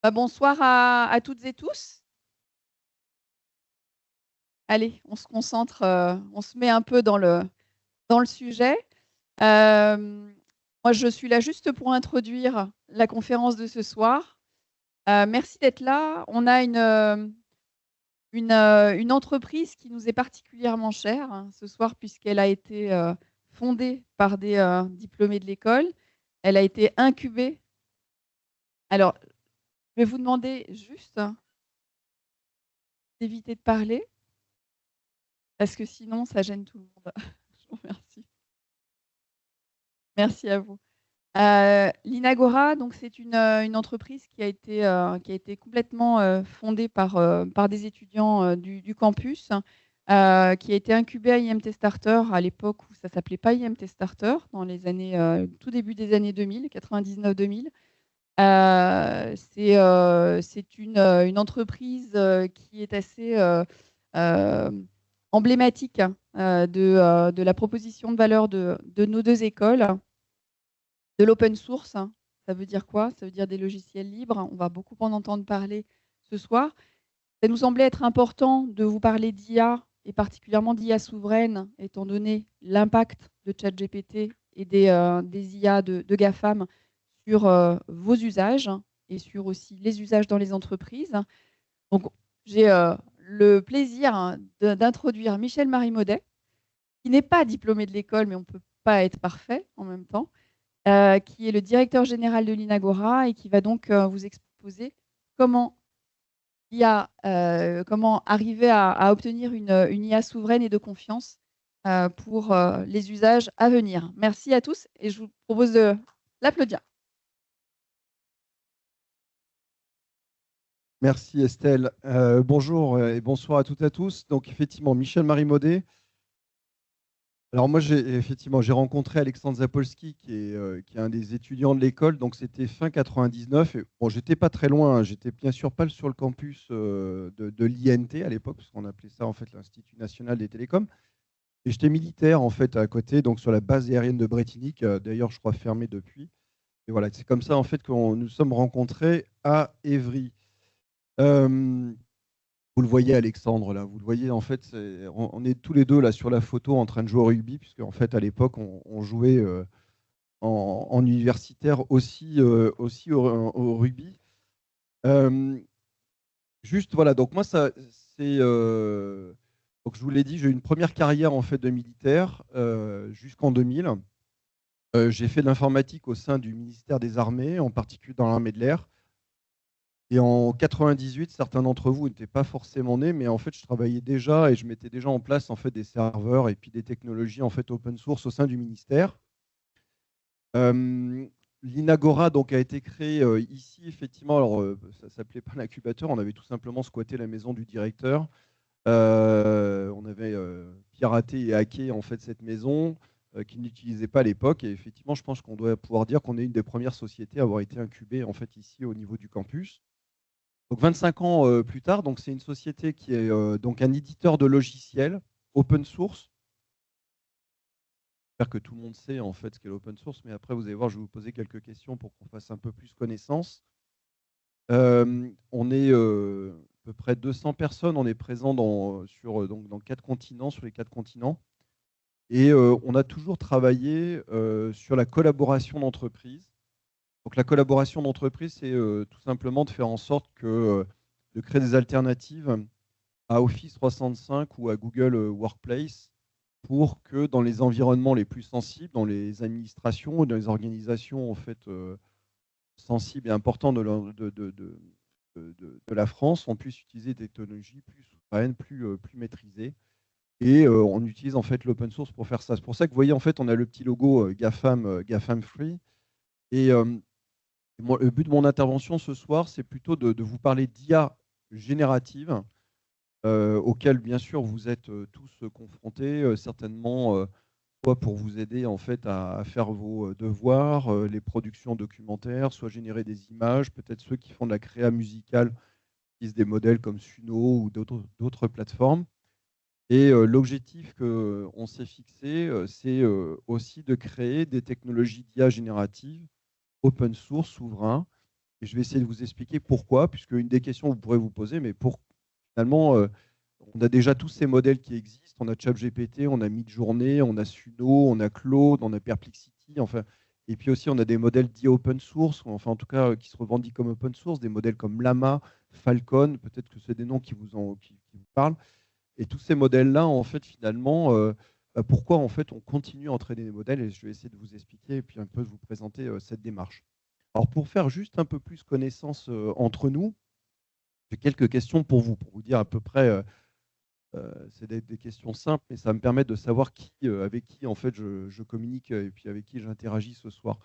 Bonsoir à toutes et tous. Allez, on se concentre, on se met un peu dans le sujet. Moi, je suis là juste pour introduire la conférence de ce soir. Merci d'être là. On a une entreprise qui nous est particulièrement chère hein, ce soir puisqu'elle a été fondée par des diplômés de l'école. Elle a été incubée. Alors, je vais vous demander juste d'éviter de parler. Parce que sinon, ça gêne tout le monde. Je vous remercie. Merci à vous. L'Inagora, donc c'est une entreprise qui a été complètement fondée par des étudiants du campus, qui a été incubée à IMT Starter à l'époque où ça s'appelait pas IMT Starter, dans les années, tout début des années 2000, 99-2000. C'est une entreprise qui est assez euh, emblématique de la proposition de valeur de nos deux écoles, de l'open source. Ça veut dire quoi? Ça veut dire des logiciels libres. On va beaucoup en entendre parler ce soir. Ça nous semblait être important de vous parler d'IA et particulièrement d'IA souveraine, étant donné l'impact de ChatGPT et des IA de GAFAM sur vos usages et sur aussi les usages dans les entreprises. Donc, j'ai le plaisir d'introduire Michel Marie-Maudet, qui n'est pas diplômé de l'école, mais on ne peut pas être parfait en même temps, qui est le directeur général de l'Inagora et qui va donc vous exposer comment comment arriver à obtenir une IA souveraine et de confiance pour les usages à venir. Merci à tous et je vous propose de l'applaudir. Merci Estelle. Bonjour et bonsoir à toutes et à tous. Donc effectivement, Michel Marie-Maudet. Alors moi, j'ai rencontré Alexandre Zapolski, qui est un des étudiants de l'école. Donc c'était fin 99. Et, bon, j'étais pas très loin. Hein. J'étais bien sûr pas sur le campus de l'INT à l'époque, parce qu'on appelait ça en fait l'Institut national des télécoms. Et j'étais militaire en fait à côté, donc sur la base aérienne de Bretigny, d'ailleurs je crois fermée depuis. Et voilà, c'est comme ça en fait que nous sommes rencontrés à Évry. Euh, Vous le voyez, Alexandre, là. Vous le voyez, en fait, on est tous les deux là sur la photo en train de jouer au rugby, puisque en fait, à l'époque, on jouait en universitaire aussi au rugby. Euh, Juste, voilà. Donc moi, ça, c'est donc je vous l'ai dit, j'ai eu une première carrière en fait de militaire jusqu'en 2000. J'ai fait de l'informatique au sein du ministère des Armées, en particulier dans l'armée de l'air. Et en 98, certains d'entre vous n'étaient pas forcément nés, mais en fait, je travaillais déjà et je mettais déjà en place en fait des serveurs et puis des technologies en fait open source au sein du ministère. Euh, L'Inagora donc a été créé ici effectivement. Alors ça s'appelait pas l'incubateur, on avait tout simplement squatté la maison du directeur. On avait piraté et hacké en fait cette maison qu'il n'utilisait pas à l'époque. Et effectivement, je pense qu'on doit pouvoir dire qu'on est une des premières sociétés à avoir été incubée en fait ici au niveau du campus. Donc 25 ans plus tard, donc c'est une société qui est donc un éditeur de logiciels open source. J'espère que tout le monde sait en fait ce qu'est l'open source, mais après vous allez voir, je vais vous poser quelques questions pour qu'on fasse un peu plus connaissance. On est à peu près 200 personnes, on est présent donc, dans 4 continents, sur les 4 continents. Et on a toujours travaillé sur la collaboration d'entreprise. Donc la collaboration d'entreprise, c'est tout simplement de faire en sorte de créer des alternatives à Office 365 ou à Google Workplace pour que dans les environnements les plus sensibles, dans les administrations ou dans les organisations en fait, sensibles et importantes de la France, on puisse utiliser des technologies plus souveraines, plus maîtrisées. Et on utilise en fait l'open source pour faire ça. C'est pour ça que vous voyez, en fait, on a le petit logo GAFAM Free. Et le but de mon intervention ce soir, c'est plutôt de vous parler d'IA générative, auquel bien sûr vous êtes tous confrontés, certainement soit pour vous aider en fait à faire vos devoirs, les productions documentaires, soit générer des images, peut-être ceux qui font de la créa musicale utilisent des modèles comme Suno ou d'autres plateformes. Et l'objectif qu'on s'est fixé, c'est aussi de créer des technologies d'IA générative, open source, souverain, Et je vais essayer de vous expliquer pourquoi, puisque une des questions que vous pourrez vous poser, mais finalement, on a déjà tous ces modèles qui existent. On a ChatGPT, on a Midjourney, on a Suno, on a Claude, on a Perplexity. Enfin, et puis aussi, on a des modèles dits open source, ou enfin en tout cas qui se revendiquent comme open source, des modèles comme Llama, Falcon. Peut-être que c'est des noms qui vous parlent. Et tous ces modèles-là, en fait, finalement, pourquoi en fait on continue à entraîner des modèles, et je vais essayer de vous expliquer et puis un peu de vous présenter cette démarche. Alors pour faire juste un peu plus connaissance entre nous, j'ai quelques questions pour vous dire à peu près, c'est des questions simples, mais ça me permet de savoir avec qui en fait je communique et puis avec qui j'interagis ce soir.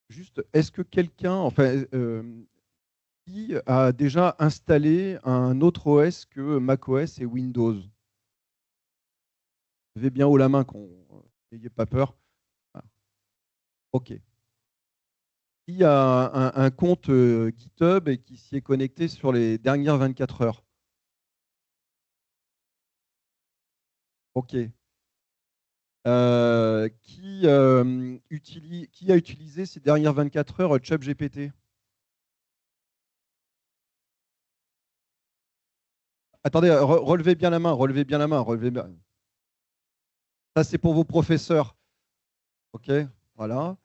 Juste, est-ce que quelqu'un, enfin, qui a déjà installé un autre OS que macOS et Windows? Levez bien haut la main, n'ayez pas peur. Ah, ok. Qui a un compte GitHub et qui s'y est connecté sur les dernières 24 heures? Ok. Qui a utilisé ces dernières 24 heures ChatGPT? Attendez, relevez bien la main, relevez bien la main, relevez bien. Ça, c'est pour vos professeurs. Ok, voilà.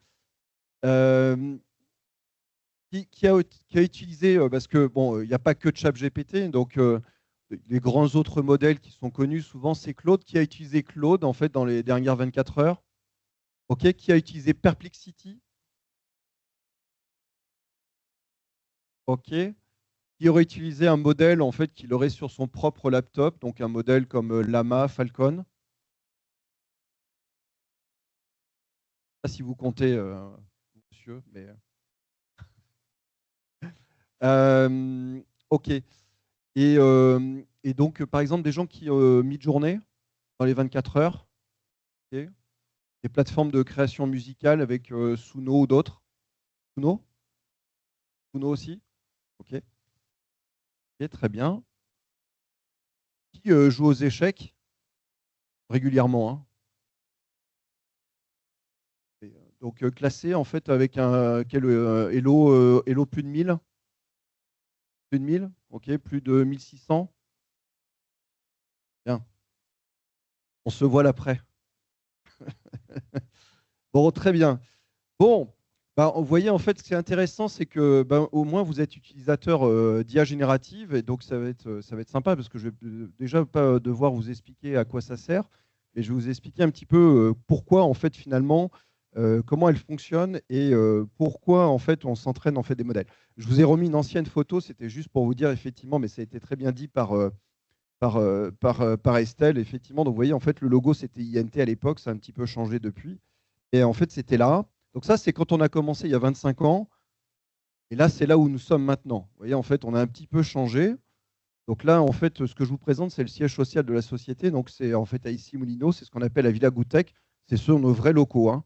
Euh, qui a utilisé, parce que bon, il n'y a pas que ChatGPT, donc les grands autres modèles qui sont connus souvent, c'est Claude. Qui a utilisé Claude en fait dans les dernières 24 heures? Ok, qui a utilisé Perplexity? Ok. Qui aurait utilisé un modèle en fait qu'il aurait sur son propre laptop, donc un modèle comme Llama, Falcon. Je ne sais pas si vous comptez, monsieur, mais ok. Et donc, par exemple, des gens qui Midjourney dans les 24 heures, ok. Des plateformes de création musicale avec Suno ou d'autres. Suno? Suno aussi? Ok. Ok, très bien. Qui joue aux échecs régulièrement, hein. Donc classé en fait avec un Elo plus de 1000. Plus de 1000, ok, plus de 1600. Bien. On se voit l'après. Bon, très bien. Bon, bah, vous voyez, en fait, ce qui est intéressant, c'est que au moins vous êtes utilisateur d'IA générative, et donc ça va être sympa parce que je vais déjà pas devoir vous expliquer à quoi ça sert, et je vais vous expliquer un petit peu pourquoi, en fait, finalement, comment elle fonctionne et pourquoi, en fait, on s'entraîne en fait des modèles. Je vous ai remis une ancienne photo, c'était juste pour vous dire, effectivement, mais ça a été très bien dit par Estelle, effectivement. Donc, vous voyez, en fait, le logo, c'était INT à l'époque, ça a un petit peu changé depuis. Et en fait, c'était là. Donc ça, c'est quand on a commencé il y a 25 ans. Et là, c'est là où nous sommes maintenant. Vous voyez, en fait, on a un petit peu changé. Donc là, en fait, ce que je vous présente, c'est le siège social de la société. Donc c'est en fait à Issy-Moulineaux, c'est ce qu'on appelle la Villa Goutec. C'est sur nos vrais locaux, hein.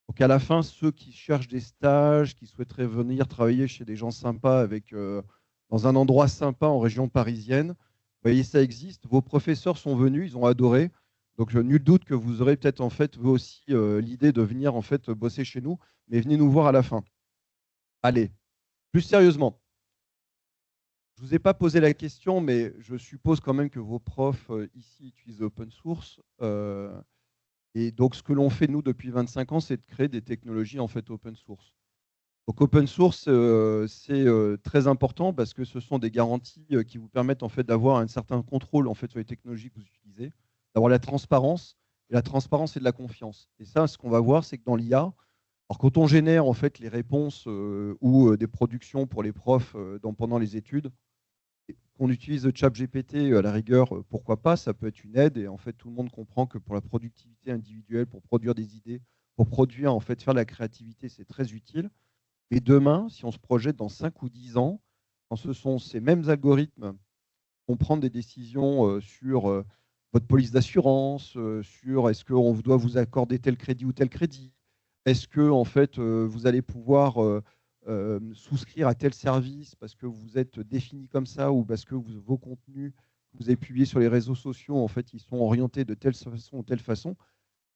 Donc à la fin, ceux qui cherchent des stages, qui souhaiteraient venir travailler chez des gens sympas dans un endroit sympa en région parisienne, vous voyez, ça existe. Vos professeurs sont venus, ils ont adoré. Donc nul doute que vous aurez peut-être en fait vous aussi l'idée de venir en fait bosser chez nous, mais venez nous voir à la fin. Allez, plus sérieusement, je ne vous ai pas posé la question, mais je suppose quand même que vos profs ici utilisent open source. Et donc, ce que l'on fait, nous, depuis 25 ans, c'est de créer des technologies en fait open source. Donc, open source, c'est très important parce que ce sont des garanties qui vous permettent en fait d'avoir un certain contrôle en fait sur les technologies que vous utilisez, d'avoir la transparence. Et la transparence, c'est de la confiance. Et ça, ce qu'on va voir, c'est que dans l'IA, alors quand on génère en fait les réponses ou des productions pour les profs pendant les études, qu'on utilise ChatGPT à la rigueur, pourquoi pas, ça peut être une aide. Et en fait, tout le monde comprend que pour la productivité individuelle, pour produire des idées, pour produire, en fait, faire de la créativité, c'est très utile. Mais demain, si on se projette dans 5 ou 10 ans, quand ce sont ces mêmes algorithmes qui vont prendre des décisions sur votre police d'assurance, sur est-ce qu'on doit vous accorder tel crédit ou tel crédit, est-ce que en fait vous allez pouvoir souscrire à tel service parce que vous êtes défini comme ça ou parce que vos contenus que vous avez publiés sur les réseaux sociaux, en fait, ils sont orientés de telle façon ou telle façon.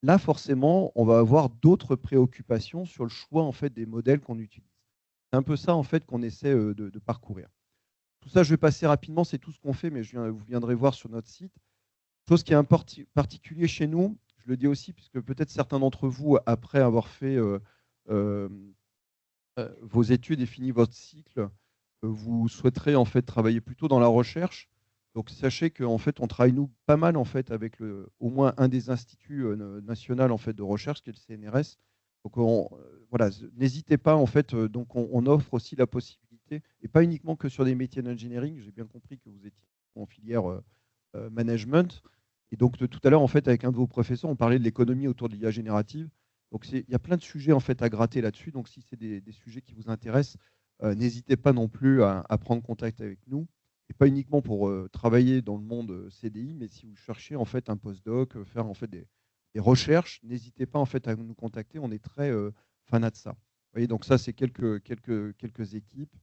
là, forcément, on va avoir d'autres préoccupations sur le choix en fait, des modèles qu'on utilise. C'est un peu ça en fait, qu'on essaie de parcourir. Tout ça, je vais passer rapidement, c'est tout ce qu'on fait, mais vous viendrez voir sur notre site. Chose qui est particulier chez nous, je le dis aussi, puisque peut-être certains d'entre vous, après avoir fait euh, vos études et fini votre cycle, vous souhaiterez en fait travailler plutôt dans la recherche. Donc sachez qu'en fait, on travaille nous pas mal en fait avec au moins un des instituts nationaux en fait de recherche, qui est le CNRS. Donc voilà, n'hésitez pas en fait. Donc on offre aussi la possibilité, et pas uniquement que sur des métiers d'engineering. J'ai bien compris que vous étiez en filière management. Et donc tout à l'heure en fait avec un de vos professeurs, on parlait de l'économie autour de l'IA générative. Donc il y a plein de sujets en fait à gratter là-dessus. Donc si c'est des sujets qui vous intéressent, n'hésitez pas non plus à prendre contact avec nous. Et pas uniquement pour travailler dans le monde CDI, mais si vous cherchez en fait un postdoc, faire en fait des recherches, n'hésitez pas en fait à nous contacter. On est très fanat de ça. Vous voyez, donc ça c'est quelques équipes,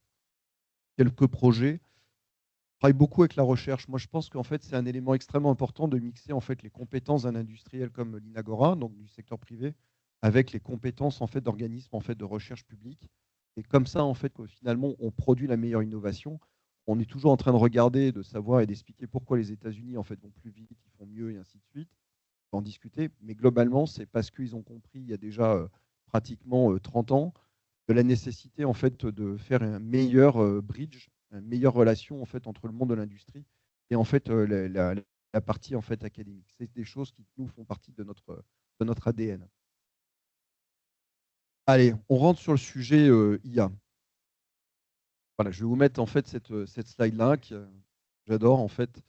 quelques projets. On travaille beaucoup avec la recherche. Moi, je pense qu'en fait, c'est un élément extrêmement important de mixer en fait les compétences d'un industriel comme l'Inagora, donc du secteur privé, avec les compétences en fait d'organismes en fait de recherche publique. Et comme ça, en fait, finalement, on produit la meilleure innovation. On est toujours en train de regarder, de savoir et d'expliquer pourquoi les États-Unis en fait vont plus vite, ils font mieux et ainsi de suite. On va en discuter, mais globalement, c'est parce qu'ils ont compris il y a déjà pratiquement 30 ans de la nécessité en fait de faire un meilleur bridge, une meilleure relation en fait entre le monde de l'industrie et en fait la partie en fait académique. C'est des choses qui nous font partie de notre ADN. Allez, on rentre sur le sujet IA. Voilà, je vais vous mettre en fait cette slide-là que j'adore en fait.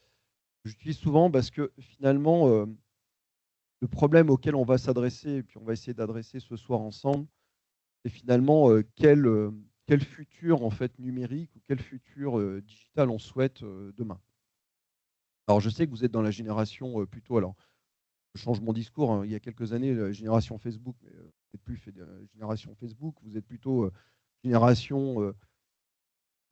J'utilise souvent parce que finalement, le problème auquel on va s'adresser et puis on va essayer d'adresser ce soir ensemble, c'est finalement quel futur en fait numérique ou quel futur digital on souhaite demain. Alors je sais que vous êtes dans la génération plutôt, alors je change mon discours, hein, il y a quelques années, la génération Facebook, mais vous n'êtes plus génération Facebook, vous êtes plutôt génération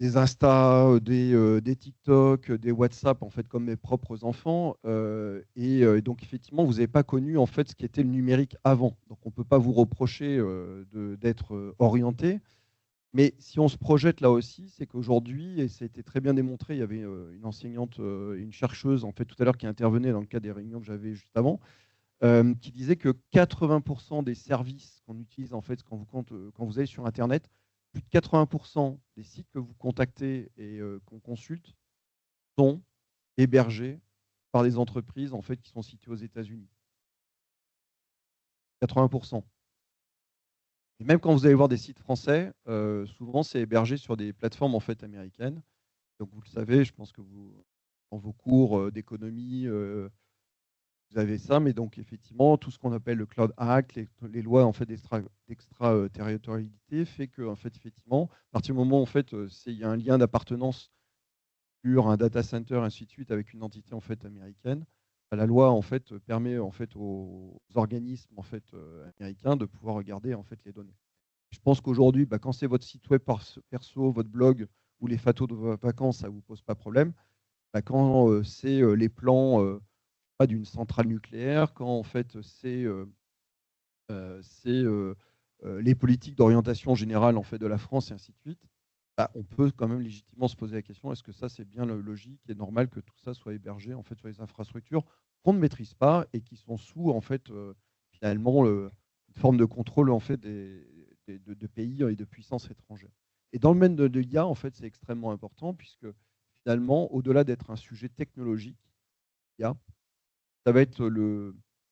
des Insta, des TikTok, des WhatsApp, en fait, comme mes propres enfants. Et donc, effectivement, vous n'avez pas connu en fait ce qui était le numérique avant. Donc, on ne peut pas vous reprocher d'être orienté. Mais si on se projette là aussi, c'est qu'aujourd'hui, et ça a été très bien démontré, il y avait une enseignante, une chercheuse, en fait, tout à l'heure, qui intervenait dans le cadre des réunions que j'avais juste avant, qui disait que 80% des services qu'on utilise en fait quand vous allez sur Internet, plus de 80% des sites que vous contactez et qu'on consulte sont hébergés par des entreprises en fait qui sont situées aux États-Unis. 80%. Et même quand vous allez voir des sites français, souvent c'est hébergé sur des plateformes en fait américaines. Donc vous le savez, je pense que vous, dans vos cours d'économie, vous avez ça, mais donc effectivement, tout ce qu'on appelle le Cloud Act, les lois en fait d'extraterritorialité, fait que en fait, effectivement, à partir du moment où en fait, il y a un lien d'appartenance sur un data center, ainsi de suite, avec une entité en fait américaine, la loi en fait permet en fait aux organismes en fait américains de pouvoir regarder en fait les données. Je pense qu'aujourd'hui, quand c'est votre site web perso, votre blog ou les photos de vos vacances, ça ne vous pose pas de problème. Quand c'est les plans d'une centrale nucléaire, quand en fait c'est les politiques d'orientation générale en fait de la France et ainsi de suite, on peut quand même légitimement se poser la question, est-ce que ça c'est bien logique et normal que tout ça soit hébergé en fait sur les infrastructures qu'on ne maîtrise pas et qui sont sous en fait finalement une forme de contrôle en fait de pays et de puissances étrangères. Et dans le domaine de l'IA, en fait, c'est extrêmement important puisque finalement, au-delà d'être un sujet technologique, l'IA, ça va être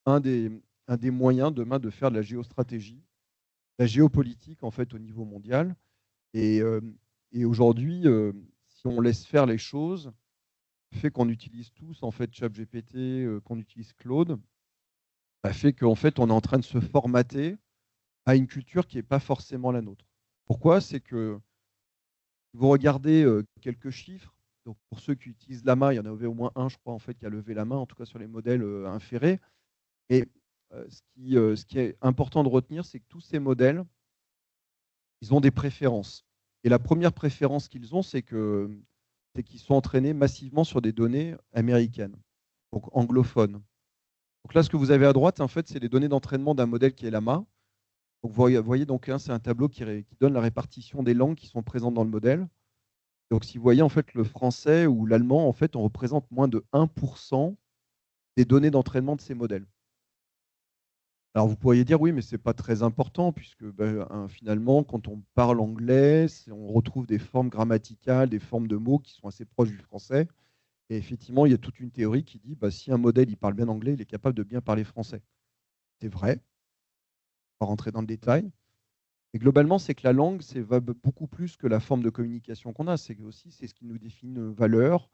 un des moyens demain de faire de la géostratégie, de la géopolitique en fait au niveau mondial. Et, et aujourd'hui, si on laisse faire les choses, le fait qu'on utilise tous en fait ChatGPT, qu'on utilise Claude, ça fait qu'en fait on est en train de se formater à une culture qui n'est pas forcément la nôtre. Pourquoi? C'est que vous regardez quelques chiffres. Donc pour ceux qui utilisent Llama, il y en avait au moins un, je crois, en fait, qui a levé la main, en tout cas sur les modèles inférés. Et ce qui est important de retenir, c'est que tous ces modèles, ils ont des préférences. Et la première préférence qu'ils ont, c'est qu'ils sont entraînés massivement sur des données américaines, donc anglophones. Donc là, ce que vous avez à droite, en fait, c'est les données d'entraînement d'un modèle qui est Llama. Donc vous voyez donc, hein, c'est un tableau qui donne la répartition des langues qui sont présentes dans le modèle. Donc si vous voyez en fait le français ou l'allemand, en fait, on représente moins de 1% des données d'entraînement de ces modèles. Alors vous pourriez dire oui, mais c'est pas très important puisque finalement, quand on parle anglais, on retrouve des formes grammaticales, des formes de mots qui sont assez proches du français. Et effectivement, il y a toute une théorie qui dit si un modèle il parle bien anglais, il est capable de bien parler français. C'est vrai, on va rentrer dans le détail. Et globalement, c'est que la langue, c'est beaucoup plus que la forme de communication qu'on a. C'est aussi ce qui nous définit nos valeurs,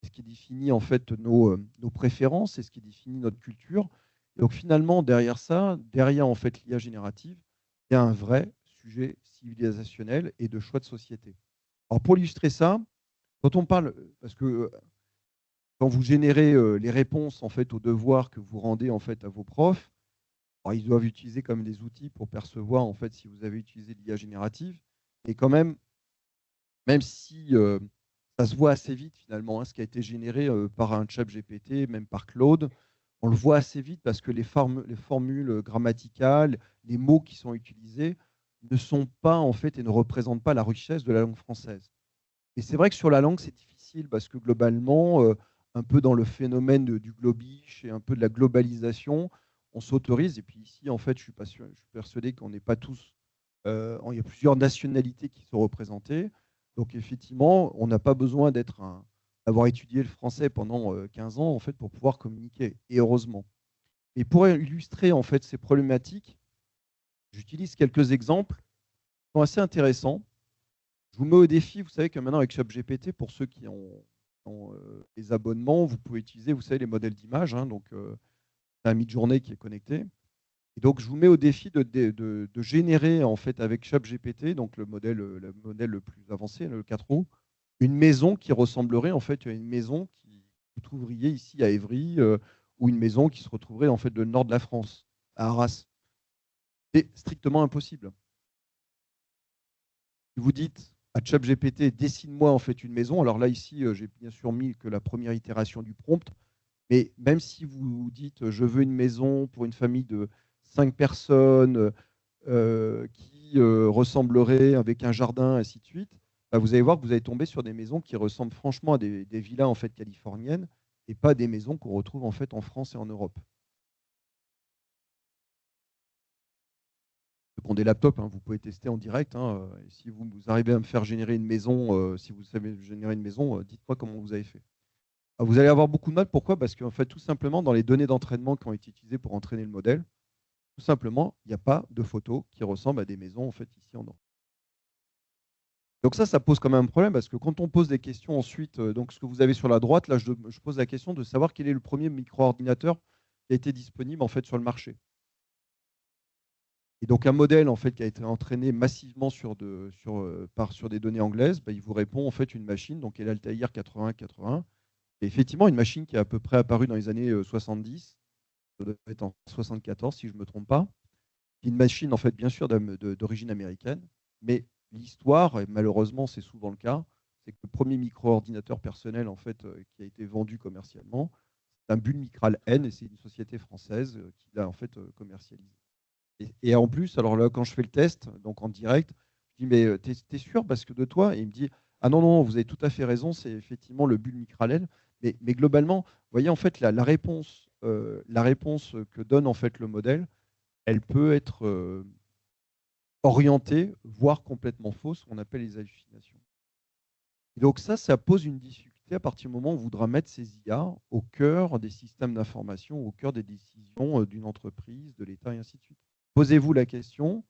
ce qui définit en fait nos préférences, c'est ce qui définit notre culture. Et donc finalement, derrière ça, derrière en fait l'IA générative, il y a un vrai sujet civilisationnel et de choix de société. Alors pour illustrer ça, quand on parle, parce que quand vous générez les réponses en fait aux devoirs que vous rendez en fait à vos profs, alors, ils doivent utiliser comme des outils pour percevoir en fait si vous avez utilisé l'IA générative. Et quand même si ça se voit assez vite finalement, hein, ce qui a été généré par un chat GPT, même par Claude, on le voit assez vite parce que les formules grammaticales, les mots qui sont utilisés ne sont pas en fait et ne représentent pas la richesse de la langue française. Et c'est vrai que sur la langue, c'est difficile parce que globalement, un peu dans le phénomène du globish et un peu de la globalisation, on s'autorise. Et puis ici, en fait, je suis persuadé qu'on n'est pas tous. Il y a plusieurs nationalités qui sont représentées. Donc effectivement, on n'a pas besoin d'avoir étudié le français pendant 15 ans en fait, pour pouvoir communiquer. Et heureusement. Et pour illustrer en fait ces problématiques, j'utilise quelques exemples qui sont assez intéressants. Je vous mets au défi, vous savez que maintenant avec ChatGPT, pour ceux qui ont les abonnements, vous pouvez utiliser, vous savez, les modèles d'image. Hein, donc, c'est un Midjourney qui est connecté. Et donc, je vous mets au défi de générer en fait avec ChatGPT, donc le modèle le plus avancé, le 4 roues, une maison qui ressemblerait en fait à une maison que vous trouveriez ici à Évry ou une maison qui se retrouverait en fait dans le nord de la France, à Arras. C'est strictement impossible. Si vous dites à ChatGPT, dessine-moi en fait une maison. Alors là, ici, j'ai bien sûr mis que la première itération du prompt. Mais même si vous dites, je veux une maison pour une famille de 5 personnes qui ressemblerait avec un jardin, ainsi de suite, vous allez voir que vous allez tomber sur des maisons qui ressemblent franchement à des villas en fait californiennes et pas des maisons qu'on retrouve en fait en France et en Europe. Pour des laptops, hein, vous pouvez tester en direct. Hein, et si vous arrivez à me faire générer une maison, si vous savez générer une maison, dites-moi comment vous avez fait. Vous allez avoir beaucoup de mal. Pourquoi? Parce qu'en fait, tout simplement, dans les données d'entraînement qui ont été utilisées pour entraîner le modèle, tout simplement, il n'y a pas de photos qui ressemblent à des maisons en fait ici en Europe. Donc ça pose quand même un problème parce que quand on pose des questions ensuite, donc ce que vous avez sur la droite, là, je pose la question de savoir quel est le premier micro-ordinateur qui a été disponible en fait sur le marché. Et donc un modèle en fait qui a été entraîné massivement sur des données anglaises, il vous répond en fait une machine, donc qui est l'Altair 8080. Et effectivement, une machine qui est à peu près apparue dans les années 70, ça doit être en 74 si je ne me trompe pas. Une machine en fait bien sûr d'origine américaine, mais l'histoire, et malheureusement c'est souvent le cas, c'est que le premier micro-ordinateur personnel en fait qui a été vendu commercialement, c'est un Bull Micral N et c'est une société française qui l'a en fait commercialisé. Et en plus, alors là, quand je fais le test, donc en direct, je dis mais t'es sûr parce que de toi? Et il me dit ah non, non, vous avez tout à fait raison, c'est effectivement le bulle Micralel. Mais globalement, vous voyez en fait la réponse que donne en fait le modèle, elle peut être orientée, voire complètement fausse, qu'on appelle les hallucinations. Et donc ça pose une difficulté à partir du moment où on voudra mettre ces IA au cœur des systèmes d'information, au cœur des décisions d'une entreprise, de l'État et ainsi de suite. Posez-vous la question,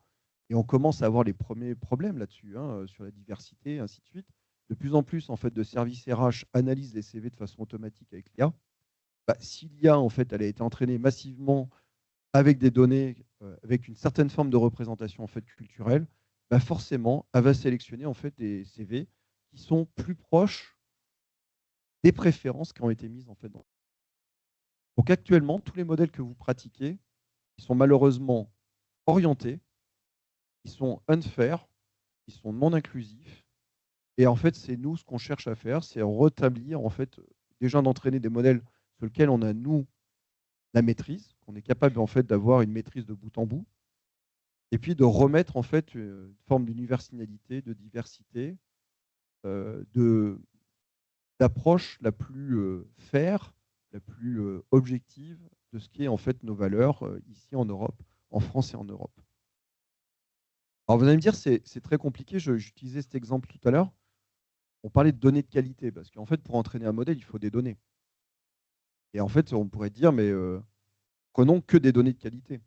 et on commence à avoir les premiers problèmes là-dessus, hein, sur la diversité, et ainsi de suite. De plus en plus en fait, de services RH analysent les CV de façon automatique avec l'IA. Si l'IA, en fait, elle a été entraînée massivement avec des données, avec une certaine forme de représentation en fait, culturelle, forcément, elle va sélectionner en fait, des CV qui sont plus proches des préférences qui ont été mises en fait. Donc actuellement, tous les modèles que vous pratiquez, ils sont malheureusement orientés, ils sont unfair, ils sont non inclusifs. Et en fait, c'est nous, ce qu'on cherche à faire, c'est rétablir, en fait, déjà d'entraîner des modèles sur lesquels on a, nous, la maîtrise, qu'on est capable en fait d'avoir une maîtrise de bout en bout, et puis de remettre en fait une forme d'universalité, de diversité, d'approche la plus fair, la plus objective de ce qui est en fait nos valeurs ici en Europe, en France et en Europe. Alors vous allez me dire, c'est très compliqué, j'utilisais cet exemple tout à l'heure, on parlait de données de qualité, parce qu'en fait, pour entraîner un modèle, il faut des données. Et en fait, on pourrait dire, mais prenons que des données de qualité.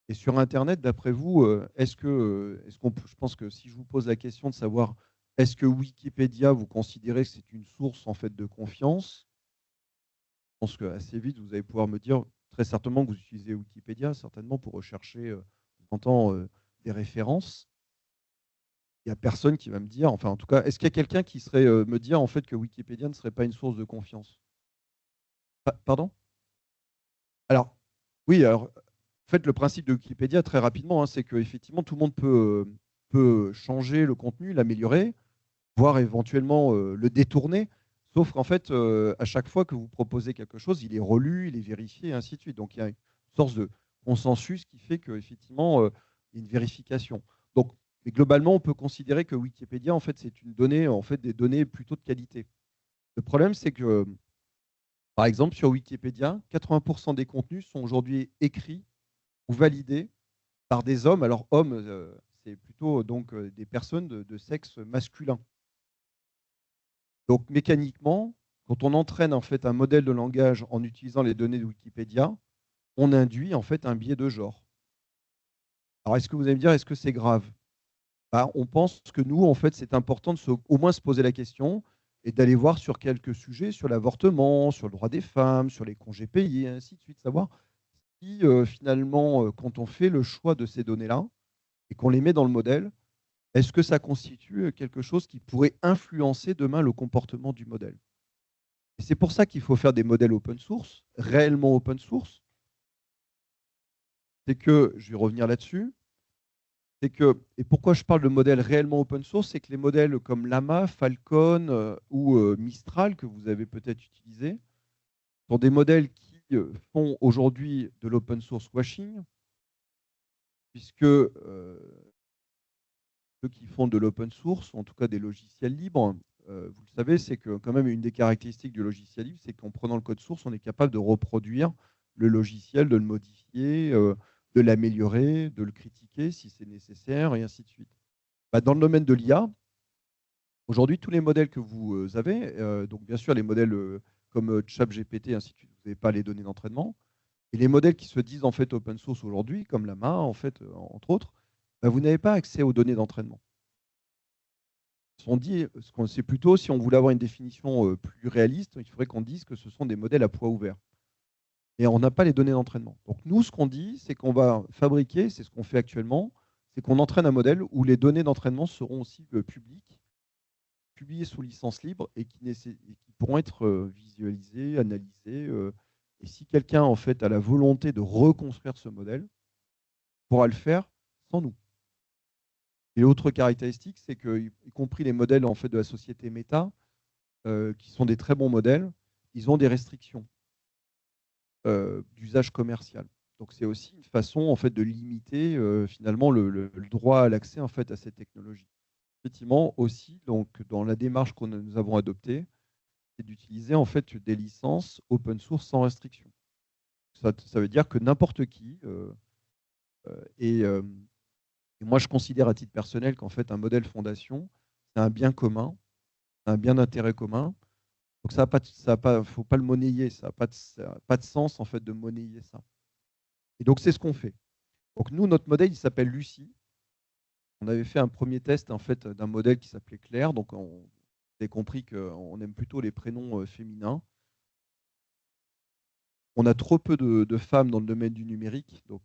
Et sur Internet, d'après vous, je pense que si je vous pose la question de savoir est-ce que Wikipédia, vous considérez que c'est une source en fait de confiance, je pense qu'assez vite, vous allez pouvoir me dire très certainement que vous utilisez Wikipédia, certainement pour rechercher des références. Il n'y a personne qui va me dire, enfin en tout cas, est-ce qu'il y a quelqu'un qui serait me dire en fait que Wikipédia ne serait pas une source de confiance? Pardon? Alors, oui, alors, en fait, le principe de Wikipédia, très rapidement, hein, c'est qu'effectivement, tout le monde peut changer le contenu, l'améliorer, voire éventuellement le détourner. Sauf qu'en fait, à chaque fois que vous proposez quelque chose, il est relu, il est vérifié, et ainsi de suite. Donc, il y a une sorte de consensus qui fait qu'effectivement, il y a une vérification. Donc, mais globalement, on peut considérer que Wikipédia, en fait, c'est une donnée, en fait, des données plutôt de qualité. Le problème, c'est que, par exemple, sur Wikipédia, 80% des contenus sont aujourd'hui écrits ou validés par des hommes. Alors, hommes, c'est plutôt donc des personnes de sexe masculin. Donc, mécaniquement, quand on entraîne en fait un modèle de langage en utilisant les données de Wikipédia, on induit en fait un biais de genre. Alors, est-ce que vous allez me dire, est-ce que c'est grave? Bah, on pense que nous, en fait, c'est important de au moins se poser la question et d'aller voir sur quelques sujets, sur l'avortement, sur le droit des femmes, sur les congés payés, et ainsi de suite, savoir si finalement, quand on fait le choix de ces données-là et qu'on les met dans le modèle, est-ce que ça constitue quelque chose qui pourrait influencer demain le comportement du modèle? Et c'est pour ça qu'il faut faire des modèles open source, réellement open source. C'est que, je vais revenir là-dessus, c'est que, et pourquoi je parle de modèles réellement open source, c'est que les modèles comme Llama, Falcon ou Mistral, que vous avez peut-être utilisés, sont des modèles qui font aujourd'hui de l'open source washing, puisque ceux qui font de l'open source, en tout cas des logiciels libres, vous le savez, c'est que quand même une des caractéristiques du logiciel libre, c'est qu'en prenant le code source, on est capable de reproduire le logiciel, de le modifier, de l'améliorer, de le critiquer si c'est nécessaire, et ainsi de suite. Bah, dans le domaine de l'IA, aujourd'hui, tous les modèles que vous avez, donc bien sûr les modèles comme ChatGPT, ainsi de suite, vous n'avez pas les données d'entraînement, et les modèles qui se disent en fait open source aujourd'hui, comme Llama, en fait, entre autres, bah, vous n'avez pas accès aux données d'entraînement. On dit, c'est plutôt, si on voulait avoir une définition plus réaliste, il faudrait qu'on dise que ce sont des modèles à poids ouvert. Et on n'a pas les données d'entraînement. Donc nous, ce qu'on dit, c'est qu'on va fabriquer, c'est ce qu'on fait actuellement, c'est qu'on entraîne un modèle où les données d'entraînement seront aussi publiques, publiées sous licence libre et qui pourront être visualisées, analysées. Et si quelqu'un en fait a la volonté de reconstruire ce modèle, pourra le faire sans nous. Et l'autre caractéristique, c'est que, y compris les modèles en fait de la société Meta, qui sont des très bons modèles, ils ont des restrictions d'usage commercial. Donc c'est aussi une façon en fait de limiter finalement le droit à l'accès en fait à ces technologies. Effectivement aussi, donc dans la démarche que nous avons adoptée, c'est d'utiliser en fait des licences open source sans restriction. Ça veut dire que n'importe qui et moi je considère à titre personnel qu'en fait un modèle fondation, c'est un bien commun, un bien d'intérêt commun. Donc ça a pas, faut pas le monnayer, ça n'a pas de sens en fait de monnayer ça. Et donc c'est ce qu'on fait. Donc nous, notre modèle, il s'appelle Lucie. On avait fait un premier test en fait d'un modèle qui s'appelait Claire. Donc on a compris qu'on aime plutôt les prénoms féminins. On a trop peu de femmes dans le domaine du numérique. Donc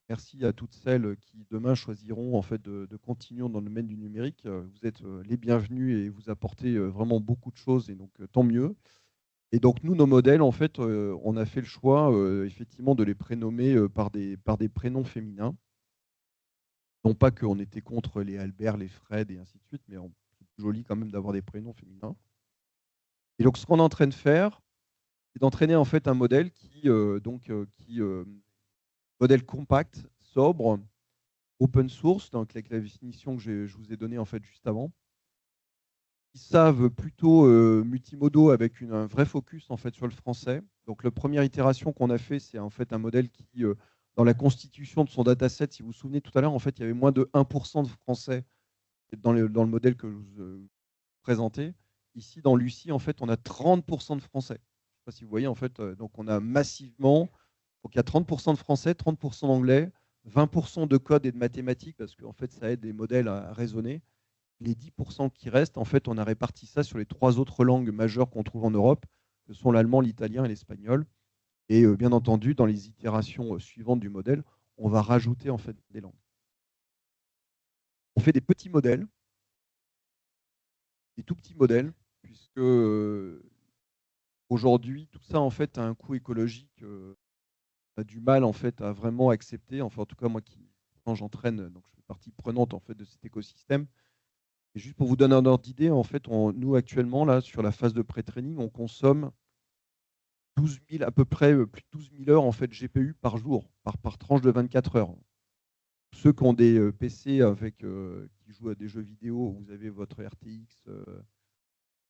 merci à toutes celles qui demain choisiront en fait de continuer dans le domaine du numérique. Vous êtes les bienvenus et vous apportez vraiment beaucoup de choses et donc tant mieux. Et donc, nous, nos modèles, en fait, on a fait le choix, effectivement, de les prénommer par des prénoms féminins. Non pas qu'on était contre les Albert, les Fred et ainsi de suite, mais c'est joli quand même d'avoir des prénoms féminins. Et donc, ce qu'on est en train de faire, c'est d'entraîner en fait un modèle modèle compact, sobre, open source, donc avec la définition que je vous ai donnée en fait juste avant, qui savent plutôt multimodaux avec un vrai focus en fait sur le français. Donc la première itération qu'on a fait, c'est en fait un modèle qui, dans la constitution de son dataset, si vous vous souvenez tout à l'heure, en fait, il y avait moins de 1% de français dans le modèle que je vous présentez. Ici, dans Lucie, en fait, on a 30% de français. Je ne sais pas si vous voyez, en fait, donc on a massivement, donc il y a 30% de français, 30% d'anglais, 20% de code et de mathématiques, parce qu'en fait, ça aide les modèles à raisonner. Les 10% qui restent, en fait, on a réparti ça sur les 3 autres langues majeures qu'on trouve en Europe, que sont l'allemand, l'italien et l'espagnol. Et bien entendu, dans les itérations suivantes du modèle, on va rajouter en fait des langues. On fait des petits modèles, des tout petits modèles, puisque aujourd'hui, tout ça en fait a un coût écologique, a du mal en fait à vraiment accepter. Enfin, en tout cas, moi quand j'entraîne, donc je fais partie prenante en fait de cet écosystème. Et juste pour vous donner un ordre d'idée, en fait, nous actuellement là sur la phase de pré-training, on consomme 12 000, à peu près plus de 12 000 heures en fait GPU par jour, par tranche de 24 heures. Ceux qui ont des PC qui jouent à des jeux vidéo, vous avez votre RTX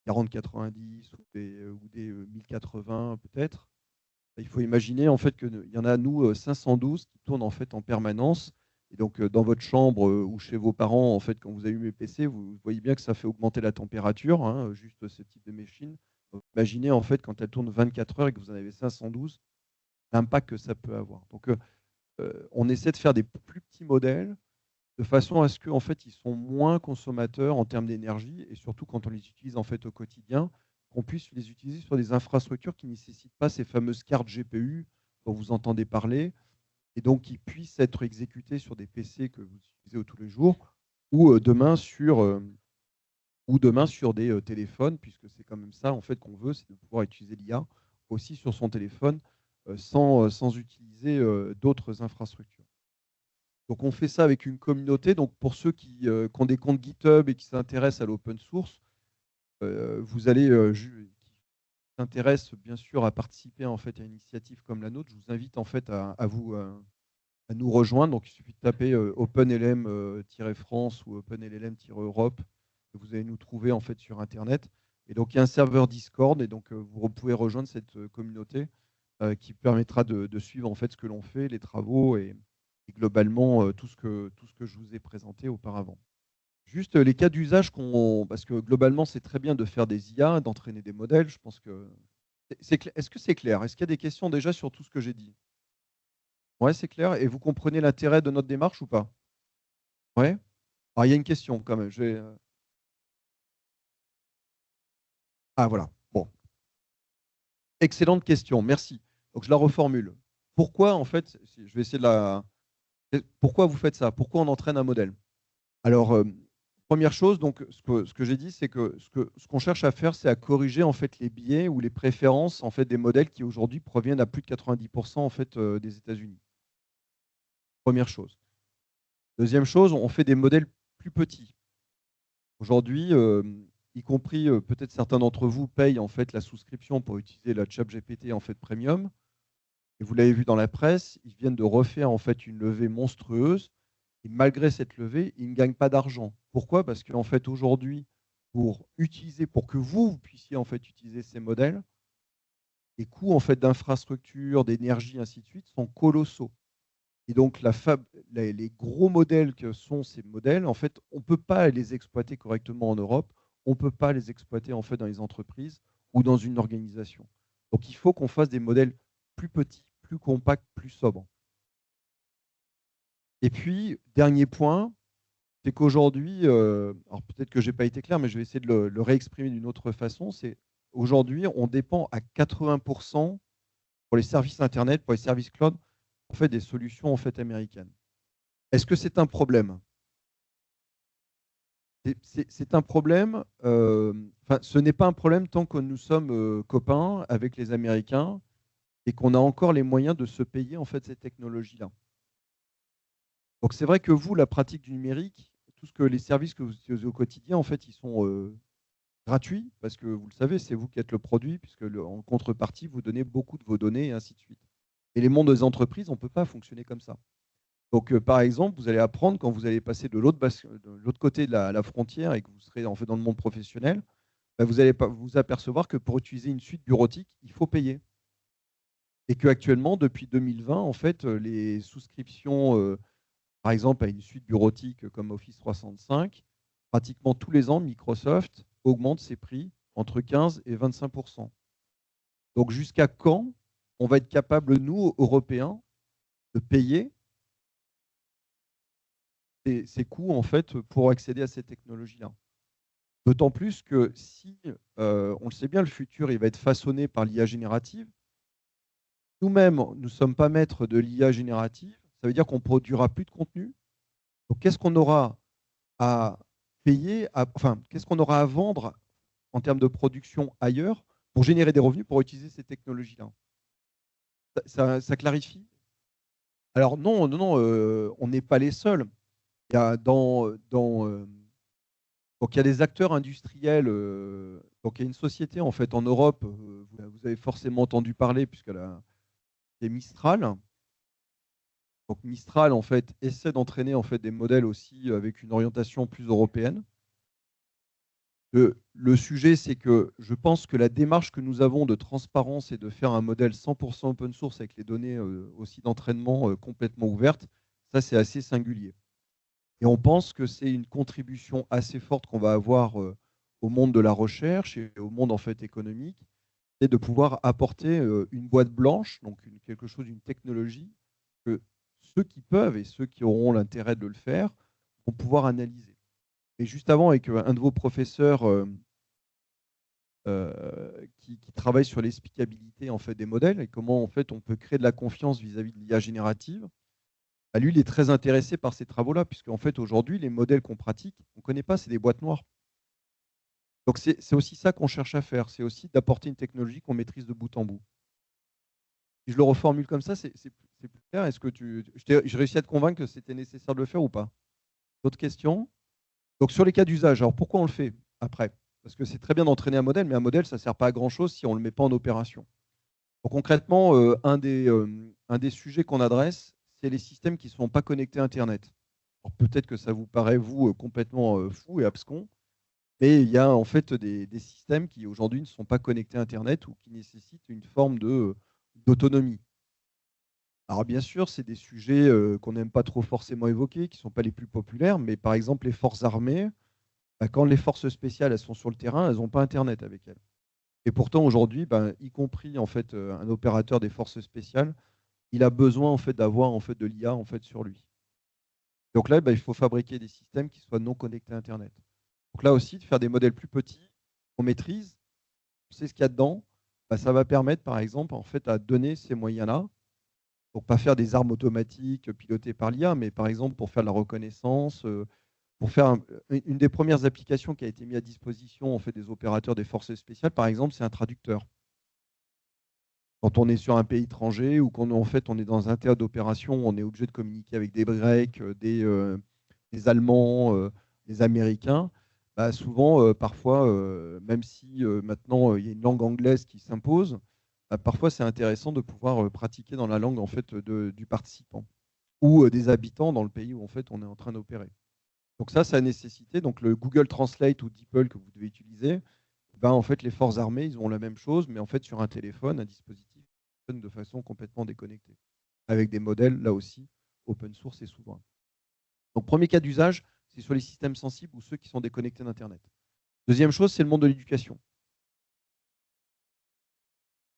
4090 ou des 1080 peut-être. Il faut imaginer en fait qu'il y en a nous 512 qui tournent en fait en permanence. Et donc dans votre chambre ou chez vos parents, en fait, quand vous allumez PC, vous voyez bien que ça fait augmenter la température, hein, juste ce type de machine. Donc, imaginez en fait quand elle tourne 24 heures et que vous en avez 512, l'impact que ça peut avoir. Donc on essaie de faire des plus petits modèles de façon à ce qu'en fait, ils sont moins consommateurs en termes d'énergie et surtout quand on les utilise en fait au quotidien, qu'on puisse les utiliser sur des infrastructures qui ne nécessitent pas ces fameuses cartes GPU dont vous entendez parler et donc qui puissent être exécutées sur des PC que vous utilisez tous les jours ou demain sur des téléphones, puisque c'est quand même ça en fait qu'on veut, c'est de pouvoir utiliser l'IA aussi sur son téléphone sans utiliser d'autres infrastructures. Donc on fait ça avec une communauté. Donc pour ceux qui ont des comptes GitHub et qui s'intéressent à l'open source, vous allez qui s'intéressent bien sûr à participer en fait à une initiative comme la nôtre. Je vous invite en fait à nous rejoindre. Donc il suffit de taper OpenLM-France ou OpenLLM-Europe. Vous allez nous trouver en fait sur Internet. Et donc il y a un serveur Discord et donc vous pouvez rejoindre cette communauté qui permettra de suivre en fait ce que l'on fait, les travaux et globalement tout ce que je vous ai présenté auparavant. Juste les cas d'usage parce que globalement c'est très bien de faire des IA, d'entraîner des modèles. Je pense que est-ce que c'est clair? Est-ce qu'il y a des questions déjà sur tout ce que j'ai dit? Ouais, c'est clair. Et vous comprenez l'intérêt de notre démarche ou pas? Ouais. Alors il y a une question quand même. Ah voilà. Bon. Excellente question. Merci. Donc je la reformule. Pourquoi en fait, je vais essayer de la. Pourquoi vous faites ça? Pourquoi on entraîne un modèle? Alors, première chose, donc, ce que j'ai dit, c'est que ce qu'on cherche à faire, c'est à corriger en fait, les biais ou les préférences en fait, des modèles qui aujourd'hui proviennent à plus de 90% en fait, des États-Unis. Première chose. Deuxième chose, on fait des modèles plus petits. Aujourd'hui, y compris peut-être certains d'entre vous payent en fait, la souscription pour utiliser la ChatGPT en fait, Premium. Et vous l'avez vu dans la presse, ils viennent de refaire en fait, une levée monstrueuse. Et malgré cette levée, ils ne gagnent pas d'argent. Pourquoi? Parce qu'en fait, aujourd'hui, pour que vous puissiez en fait utiliser ces modèles, les coûts en fait d'infrastructure, d'énergie, ainsi de suite, sont colossaux. Et donc, les gros modèles que sont ces modèles, en fait, on ne peut pas les exploiter correctement en Europe. On ne peut pas les exploiter en fait dans les entreprises ou dans une organisation. Donc, il faut qu'on fasse des modèles plus petits, plus compacts, plus sobres. Et puis, dernier point, c'est qu'aujourd'hui, alors peut-être que je n'ai pas été clair, mais je vais essayer de le réexprimer d'une autre façon, c'est aujourd'hui, on dépend à 80% pour les services Internet, pour les services cloud, en fait, des solutions en fait, américaines. Est-ce que c'est un problème? C'est un problème, ce n'est pas un problème tant que nous sommes copains avec les Américains et qu'on a encore les moyens de se payer en fait, ces technologies-là. Donc c'est vrai que vous, la pratique du numérique, tout ce que les services que vous utilisez au quotidien, en fait, ils sont gratuit, parce que vous le savez, c'est vous qui êtes le produit, puisque en contrepartie, vous donnez beaucoup de vos données et ainsi de suite. Et les mondes des entreprises, on ne peut pas fonctionner comme ça. Donc, par exemple, vous allez apprendre quand vous allez passer de l'autre côté de la frontière et que vous serez en fait dans le monde professionnel, bah, vous allez vous apercevoir que pour utiliser une suite bureautique, il faut payer. Et qu'actuellement, depuis 2020, en fait, les souscriptions, par exemple, à une suite bureautique comme Office 365, pratiquement tous les ans, Microsoft augmente ses prix entre 15 et 25%. Donc, jusqu'à quand on va être capable, nous, Européens, de payer ces coûts en fait, pour accéder à ces technologies-là? D'autant plus que si, on le sait bien, le futur il va être façonné par l'IA générative. Nous-mêmes, nous ne sommes pas maîtres de l'IA générative. Ça veut dire qu'on ne produira plus de contenu. Donc, qu'est-ce qu'on aura à payer, enfin, qu'est-ce qu'on aura à vendre en termes de production ailleurs pour générer des revenus pour utiliser ces technologies-là? Ça clarifie? Alors non, non, non, on n'est pas les seuls. Il y a donc il y a des acteurs industriels. Donc il y a une société en fait en Europe. Vous avez forcément entendu parler puisque c'est Mistral. Donc Mistral en fait essaie d'entraîner en fait des modèles aussi avec une orientation plus européenne. Le sujet, c'est que je pense que la démarche que nous avons de transparence et de faire un modèle 100% open source avec les données aussi d'entraînement complètement ouvertes, ça c'est assez singulier. Et on pense que c'est une contribution assez forte qu'on va avoir au monde de la recherche et au monde en fait économique, c'est de pouvoir apporter une boîte blanche, donc quelque chose, une technologie que ceux qui peuvent et ceux qui auront l'intérêt de le faire vont pouvoir analyser. Et juste avant, avec un de vos professeurs qui travaille sur l'explicabilité en fait, des modèles et comment en fait, on peut créer de la confiance vis-à-vis de l'IA générative, bah, lui, il est très intéressé par ces travaux-là, puisque en fait, aujourd'hui, les modèles qu'on pratique, on ne connaît pas, c'est des boîtes noires. Donc, c'est aussi ça qu'on cherche à faire, c'est aussi d'apporter une technologie qu'on maîtrise de bout en bout. Si je le reformule comme ça, c'est plus clair. Est-ce que j'ai réussi à te convaincre que c'était nécessaire de le faire ou pas? D'autres questions? Donc, sur les cas d'usage, alors pourquoi on le fait après? Parce que c'est très bien d'entraîner un modèle, mais un modèle, ça ne sert pas à grand-chose si on ne le met pas en opération. Donc, concrètement, un des sujets qu'on adresse, c'est les systèmes qui ne sont pas connectés à Internet. Peut-être que ça vous paraît, vous, complètement fou et abscon, mais il y a en fait des systèmes qui aujourd'hui ne sont pas connectés à Internet ou qui nécessitent une forme d'autonomie. Alors bien sûr, c'est des sujets qu'on n'aime pas trop forcément évoquer, qui ne sont pas les plus populaires, mais par exemple les forces armées, bah, quand les forces spéciales elles sont sur le terrain, elles n'ont pas Internet avec elles. Et pourtant aujourd'hui, bah, y compris en fait, un opérateur des forces spéciales, il a besoin en fait, d'avoir en fait, de l'IA en fait, sur lui. Donc là, bah, il faut fabriquer des systèmes qui soient non connectés à Internet. Donc là aussi, de faire des modèles plus petits, qu'on maîtrise, on sait ce qu'il y a dedans, bah, ça va permettre, par exemple, en fait, à donner ces moyens-là, pour pas faire des armes automatiques pilotées par l'IA, mais par exemple pour faire de la reconnaissance, pour faire une des premières applications qui a été mise à disposition en fait, des opérateurs des forces spéciales, par exemple, c'est un traducteur. Quand on est sur un pays étranger ou qu'on en fait, on est dans un théâtre d'opération, on est obligé de communiquer avec des Grecs, des Allemands, des Américains. Bah, souvent, parfois, même si maintenant il y a une langue anglaise qui s'impose, bah, parfois c'est intéressant de pouvoir pratiquer dans la langue en fait, du participant ou des habitants dans le pays où en fait, on est en train d'opérer. Donc ça a nécessité donc le Google Translate ou DeepL que vous devez utiliser. Ben, en fait, les forces armées, ils ont la même chose, mais en fait sur un téléphone, un dispositif de façon complètement déconnectée, avec des modèles, là aussi, open source et souverains. Donc, premier cas d'usage, c'est sur les systèmes sensibles ou ceux qui sont déconnectés d'Internet. Deuxième chose, c'est le monde de l'éducation.